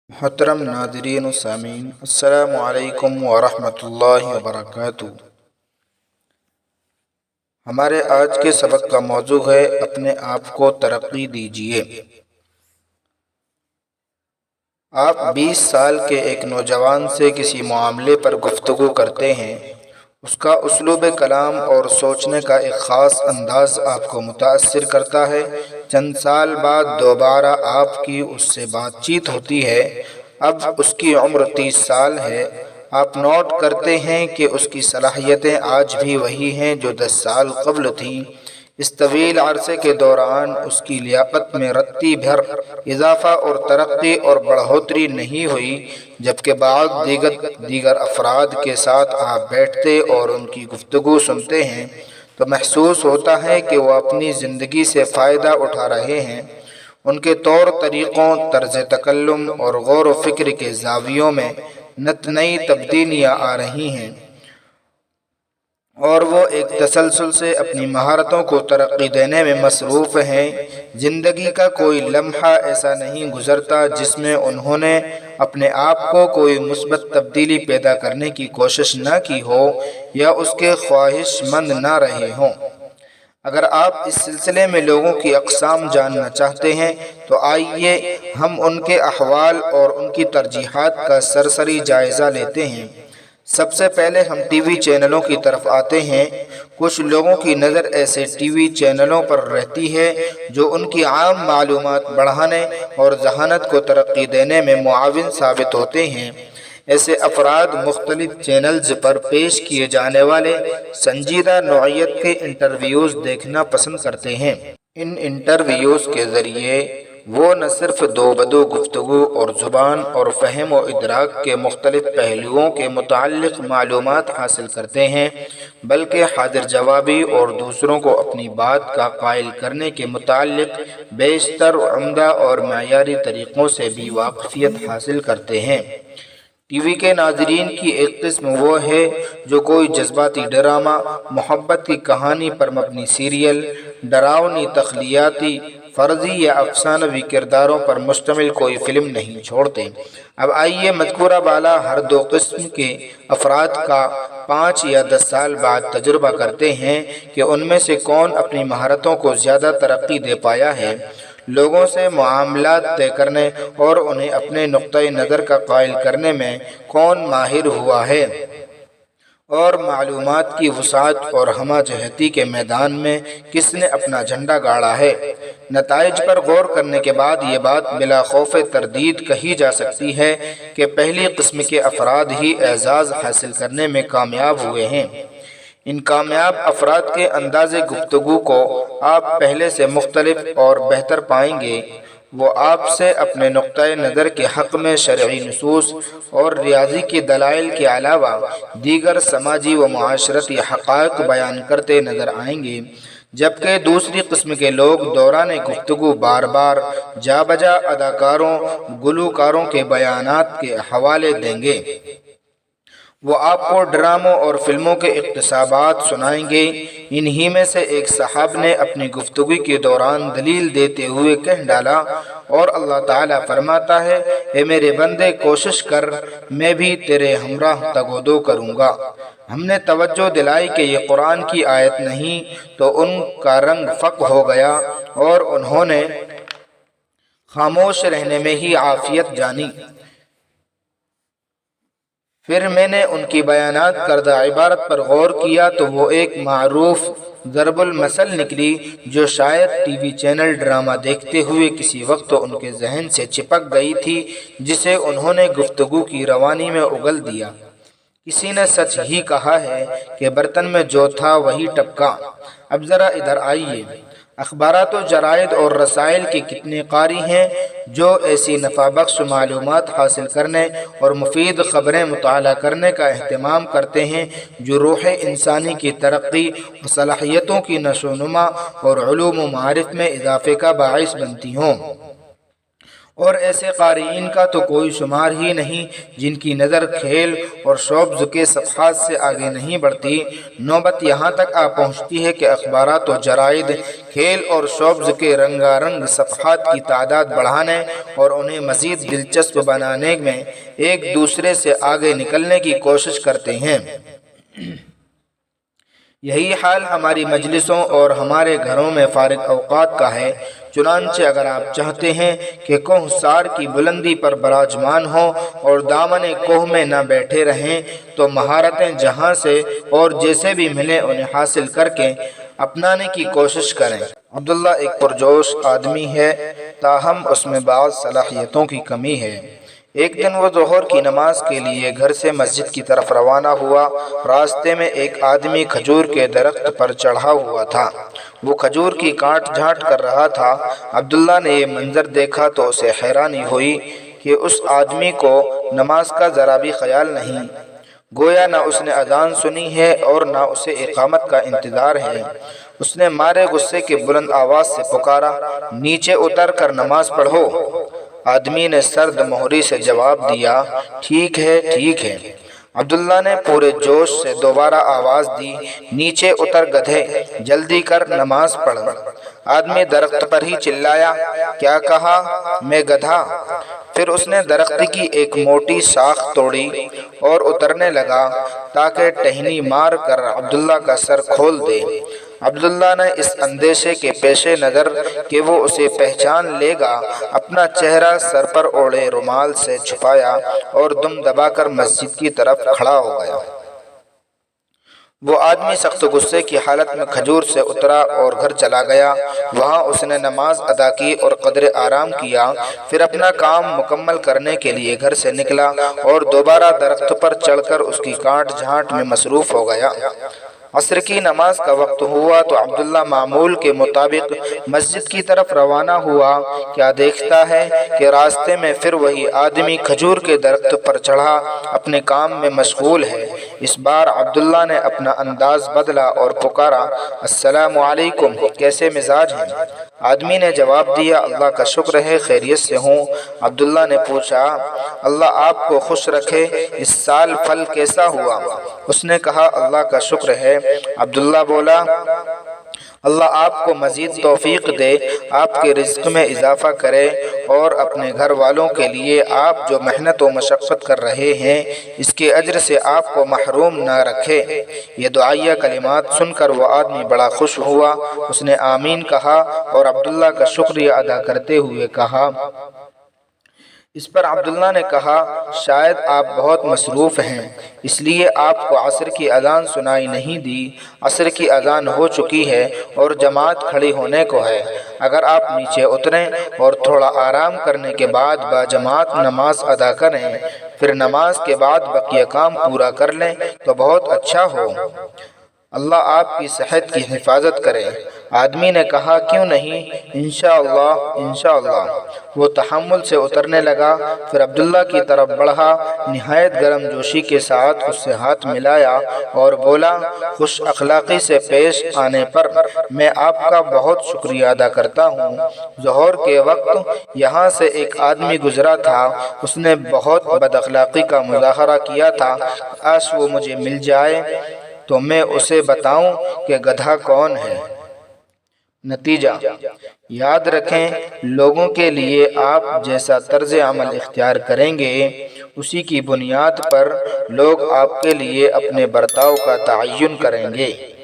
محترم ناظرین و سامعین، السلام علیکم ورحمۃ اللہ وبرکاتہ۔ ہمارے آج کے سبق کا موضوع ہے اپنے آپ کو ترقی دیجیے۔ آپ 20 سال کے ایک نوجوان سے کسی معاملے پر گفتگو کرتے ہیں، اس کا اسلوب کلام اور سوچنے کا ایک خاص انداز آپ کو متاثر کرتا ہے۔ چند سال بعد دوبارہ آپ کی اس سے بات چیت ہوتی ہے، اب اس کی عمر 30 سال ہے۔ آپ نوٹ کرتے ہیں کہ اس کی صلاحیتیں آج بھی وہی ہیں جو 10 سال قبل تھیں۔ اس طویل عرصے کے دوران اس کی لیاقت میں رتی بھر اضافہ اور ترقی اور بڑھوتری نہیں ہوئی، جبکہ بعض دیگر افراد کے ساتھ آپ بیٹھتے اور ان کی گفتگو سنتے ہیں تو محسوس ہوتا ہے کہ وہ اپنی زندگی سے فائدہ اٹھا رہے ہیں۔ ان کے طور طریقوں، طرز تکلم اور غور و فکر کے زاویوں میں نت نئی تبدیلیاں آ رہی ہیں، اور وہ ایک تسلسل سے اپنی مہارتوں کو ترقی دینے میں مصروف ہیں۔ زندگی کا کوئی لمحہ ایسا نہیں گزرتا جس میں انہوں نے اپنے آپ کو کوئی مثبت تبدیلی پیدا کرنے کی کوشش نہ کی ہو یا اس کے خواہش مند نہ رہے ہوں۔ اگر آپ اس سلسلے میں لوگوں کی اقسام جاننا چاہتے ہیں تو آئیے ہم ان کے احوال اور ان کی ترجیحات کا سرسری جائزہ لیتے ہیں۔ سب سے پہلے ہم ٹی وی چینلوں کی طرف آتے ہیں۔ کچھ لوگوں کی نظر ایسے ٹی وی چینلوں پر رہتی ہے جو ان کی عام معلومات بڑھانے اور ذہانت کو ترقی دینے میں معاون ثابت ہوتے ہیں۔ ایسے افراد مختلف چینلز پر پیش کیے جانے والے سنجیدہ نوعیت کے انٹرویوز دیکھنا پسند کرتے ہیں۔ ان انٹرویوز کے ذریعے وہ نہ صرف دو بدو گفتگو اور زبان اور فہم و ادراک کے مختلف پہلوؤں کے متعلق معلومات حاصل کرتے ہیں، بلکہ حاضر جوابی اور دوسروں کو اپنی بات کا قائل کرنے کے متعلق بیشتر عمدہ اور معیاری طریقوں سے بھی واقفیت حاصل کرتے ہیں۔ ٹی وی کے ناظرین کی ایک قسم وہ ہے جو کوئی جذباتی ڈرامہ، محبت کی کہانی پر مبنی سیریل، ڈراؤنی تخیلیاتی، فرضی یا افسانوی کرداروں پر مشتمل کوئی فلم نہیں چھوڑتے۔ اب آئیے مذکورہ بالا ہر دو قسم کے افراد کا 5 یا 10 سال بعد تجربہ کرتے ہیں کہ ان میں سے کون اپنی مہارتوں کو زیادہ ترقی دے پایا ہے، لوگوں سے معاملات طے کرنے اور انہیں اپنے نقطۂ نظر کا قائل کرنے میں کون ماہر ہوا ہے، اور معلومات کی وسعت اور ہمہ جہتی کے میدان میں کس نے اپنا جھنڈا گاڑا ہے۔ نتائج پر غور کرنے کے بعد یہ بات بلا خوف تردید کہی جا سکتی ہے کہ پہلی قسم کے افراد ہی اعزاز حاصل کرنے میں کامیاب ہوئے ہیں۔ ان کامیاب افراد کے انداز گفتگو کو آپ پہلے سے مختلف اور بہتر پائیں گے۔ وہ آپ سے اپنے نقطۂ نظر کے حق میں شرعی نصوص اور ریاضی کے دلائل کے علاوہ دیگر سماجی و معاشرتی حقائق بیان کرتے نظر آئیں گے، جبکہ دوسری قسم کے لوگ دوران گفتگو بار بار جا بجا اداکاروں، گلوکاروں کے بیانات کے حوالے دیں گے۔ وہ آپ کو ڈراموں اور فلموں کے اقتباسات سنائیں گے۔ انہی میں سے ایک صاحب نے اپنی گفتگو کے دوران دلیل دیتے ہوئے کہہ ڈالا، اور اللہ تعالیٰ فرماتا ہے، اے میرے بندے کوشش کر، میں بھی تیرے ہمراہ تگ و دو کروں گا۔ ہم نے توجہ دلائی کہ یہ قرآن کی آیت نہیں، تو ان کا رنگ فق ہو گیا اور انہوں نے خاموش رہنے میں ہی عافیت جانی۔ پھر میں نے ان کی بیانات کردہ عبارت پر غور کیا تو وہ ایک معروف ضرب المثل نکلی جو شاید ٹی وی چینل ڈرامہ دیکھتے ہوئے کسی وقت ان کے ذہن سے چپک گئی تھی، جسے انہوں نے گفتگو کی روانی میں اگل دیا۔ کسی نے سچ ہی کہا ہے کہ برتن میں جو تھا وہی ٹپکا۔ اب ذرا ادھر آئیے۔ اخبارات و جرائد اور رسائل کے کتنے قاری ہیں جو ایسی نفع بخش معلومات حاصل کرنے اور مفید خبریں مطالعہ کرنے کا اہتمام کرتے ہیں جو روح انسانی کی ترقی و صلاحیتوں کی نشو و نما اور علوم و معارف میں اضافے کا باعث بنتی ہوں۔ اور ایسے قارئین کا تو کوئی شمار ہی نہیں جن کی نظر کھیل اور شوبز کے صفحات سے آگے نہیں بڑھتی۔ نوبت یہاں تک آ پہنچتی ہے کہ اخبارات و جرائد کھیل اور شوبز کے رنگا رنگ صفحات کی تعداد بڑھانے اور انہیں مزید دلچسپ بنانے میں ایک دوسرے سے آگے نکلنے کی کوشش کرتے ہیں۔ یہی حال ہماری مجلسوں اور ہمارے گھروں میں فارغ اوقات کا ہے۔ چنانچہ اگر آپ چاہتے ہیں کہ کوہ سار کی بلندی پر براجمان ہوں اور دامن کوہ میں نہ بیٹھے رہیں تو مہارتیں جہاں سے اور جیسے بھی ملیں انہیں حاصل کر کے اپنانے کی کوشش کریں۔ عبداللہ ایک پرجوش آدمی ہے، تاہم اس میں بعض صلاحیتوں کی کمی ہے۔ ایک دن وہ ظہر کی نماز کے لیے گھر سے مسجد کی طرف روانہ ہوا۔ راستے میں ایک آدمی کھجور کے درخت پر چڑھا ہوا تھا، وہ کھجور کی کاٹ جھانٹ کر رہا تھا۔ عبداللہ نے یہ منظر دیکھا تو اسے حیرانی ہوئی کہ اس آدمی کو نماز کا ذرا بھی خیال نہیں، گویا نہ اس نے اذان سنی ہے اور نہ اسے اقامت کا انتظار ہے۔ اس نے مارے غصے کے بلند آواز سے پکارا، نیچے اتر کر نماز پڑھو۔ آدمی نے سرد مہری سے جواب دیا، ٹھیک ہے ٹھیک ہے۔ عبداللہ نے پورے جوش سے دوبارہ آواز دی، نیچے اتر گدھے، جلدی کر نماز پڑھ۔ آدمی درخت پر ہی چلایا، کیا کہا؟ میں گدھا؟ پھر اس نے درخت کی ایک موٹی شاخ توڑی اور اترنے لگا تاکہ ٹہنی مار کر عبداللہ کا سر کھول دے۔ عبداللہ نے اس اندیشے کے پیش نظر کہ وہ اسے پہچان لے گا اپنا چہرہ سر پر اوڑھے رومال سے چھپایا اور دم دبا کر مسجد کی طرف کھڑا ہو گیا۔ وہ آدمی سخت غصے کی حالت میں کھجور سے اترا اور گھر چلا گیا۔ وہاں اس نے نماز ادا کی اور قدر آرام کیا، پھر اپنا کام مکمل کرنے کے لیے گھر سے نکلا اور دوبارہ درخت پر چڑھ کر اس کی کاٹ جھانٹ میں مصروف ہو گیا۔ عصر کی نماز کا وقت ہوا تو عبداللہ معمول کے مطابق مسجد کی طرف روانہ ہوا۔ کیا دیکھتا ہے کہ راستے میں پھر وہی آدمی کھجور کے درخت پر چڑھا اپنے کام میں مشغول ہے۔ اس بار عبداللہ نے اپنا انداز بدلا اور پکارا، السلام علیکم، کیسے مزاج ہیں؟ آدمی نے جواب دیا، اللہ کا شکر ہے، خیریت سے ہوں۔ عبداللہ نے پوچھا، اللہ آپ کو خوش رکھے، اس سال پھل کیسا ہوا؟ اس نے کہا، اللہ کا شکر ہے۔ عبداللہ بولا، اللہ آپ کو مزید توفیق دے، آپ کے رزق میں اضافہ کرے اور اپنے گھر والوں کے لیے آپ جو محنت و مشقت کر رہے ہیں اس کے اجر سے آپ کو محروم نہ رکھے۔ یہ دعائیہ کلمات سن کر وہ آدمی بڑا خوش ہوا۔ اس نے آمین کہا اور عبداللہ کا شکریہ ادا کرتے ہوئے کہا۔ اس پر عبداللہ نے کہا، شاید آپ بہت مصروف ہیں، اس لیے آپ کو عصر کی اذان سنائی نہیں دی۔ عصر کی اذان ہو چکی ہے اور جماعت کھڑی ہونے کو ہے۔ اگر آپ نیچے اتریں اور تھوڑا آرام کرنے کے بعد باجماعت نماز ادا کریں، پھر نماز کے بعد بقیہ کام پورا کر لیں تو بہت اچھا ہو۔ اللہ آپ کی صحت کی حفاظت کرے۔ آدمی نے کہا، کیوں نہیں، انشاءاللہ انشاءاللہ۔ وہ تحمل سے اترنے لگا، پھر عبداللہ کی طرف بڑھا، نہایت گرم جوشی کے ساتھ اس سے ہاتھ ملایا اور بولا، خوش اخلاقی سے پیش آنے پر میں آپ کا بہت شکریہ ادا کرتا ہوں۔ ظہر کے وقت یہاں سے ایک آدمی گزرا تھا، اس نے بہت بد اخلاقی کا مظاہرہ کیا تھا، کاش وہ مجھے مل جائے تو میں اسے بتاؤں کہ گدھا کون ہے۔ نتیجہ یاد رکھیں، لوگوں کے لیے آپ جیسا طرز عمل اختیار کریں گے اسی کی بنیاد پر لوگ آپ کے لیے اپنے برتاؤ کا تعین کریں گے۔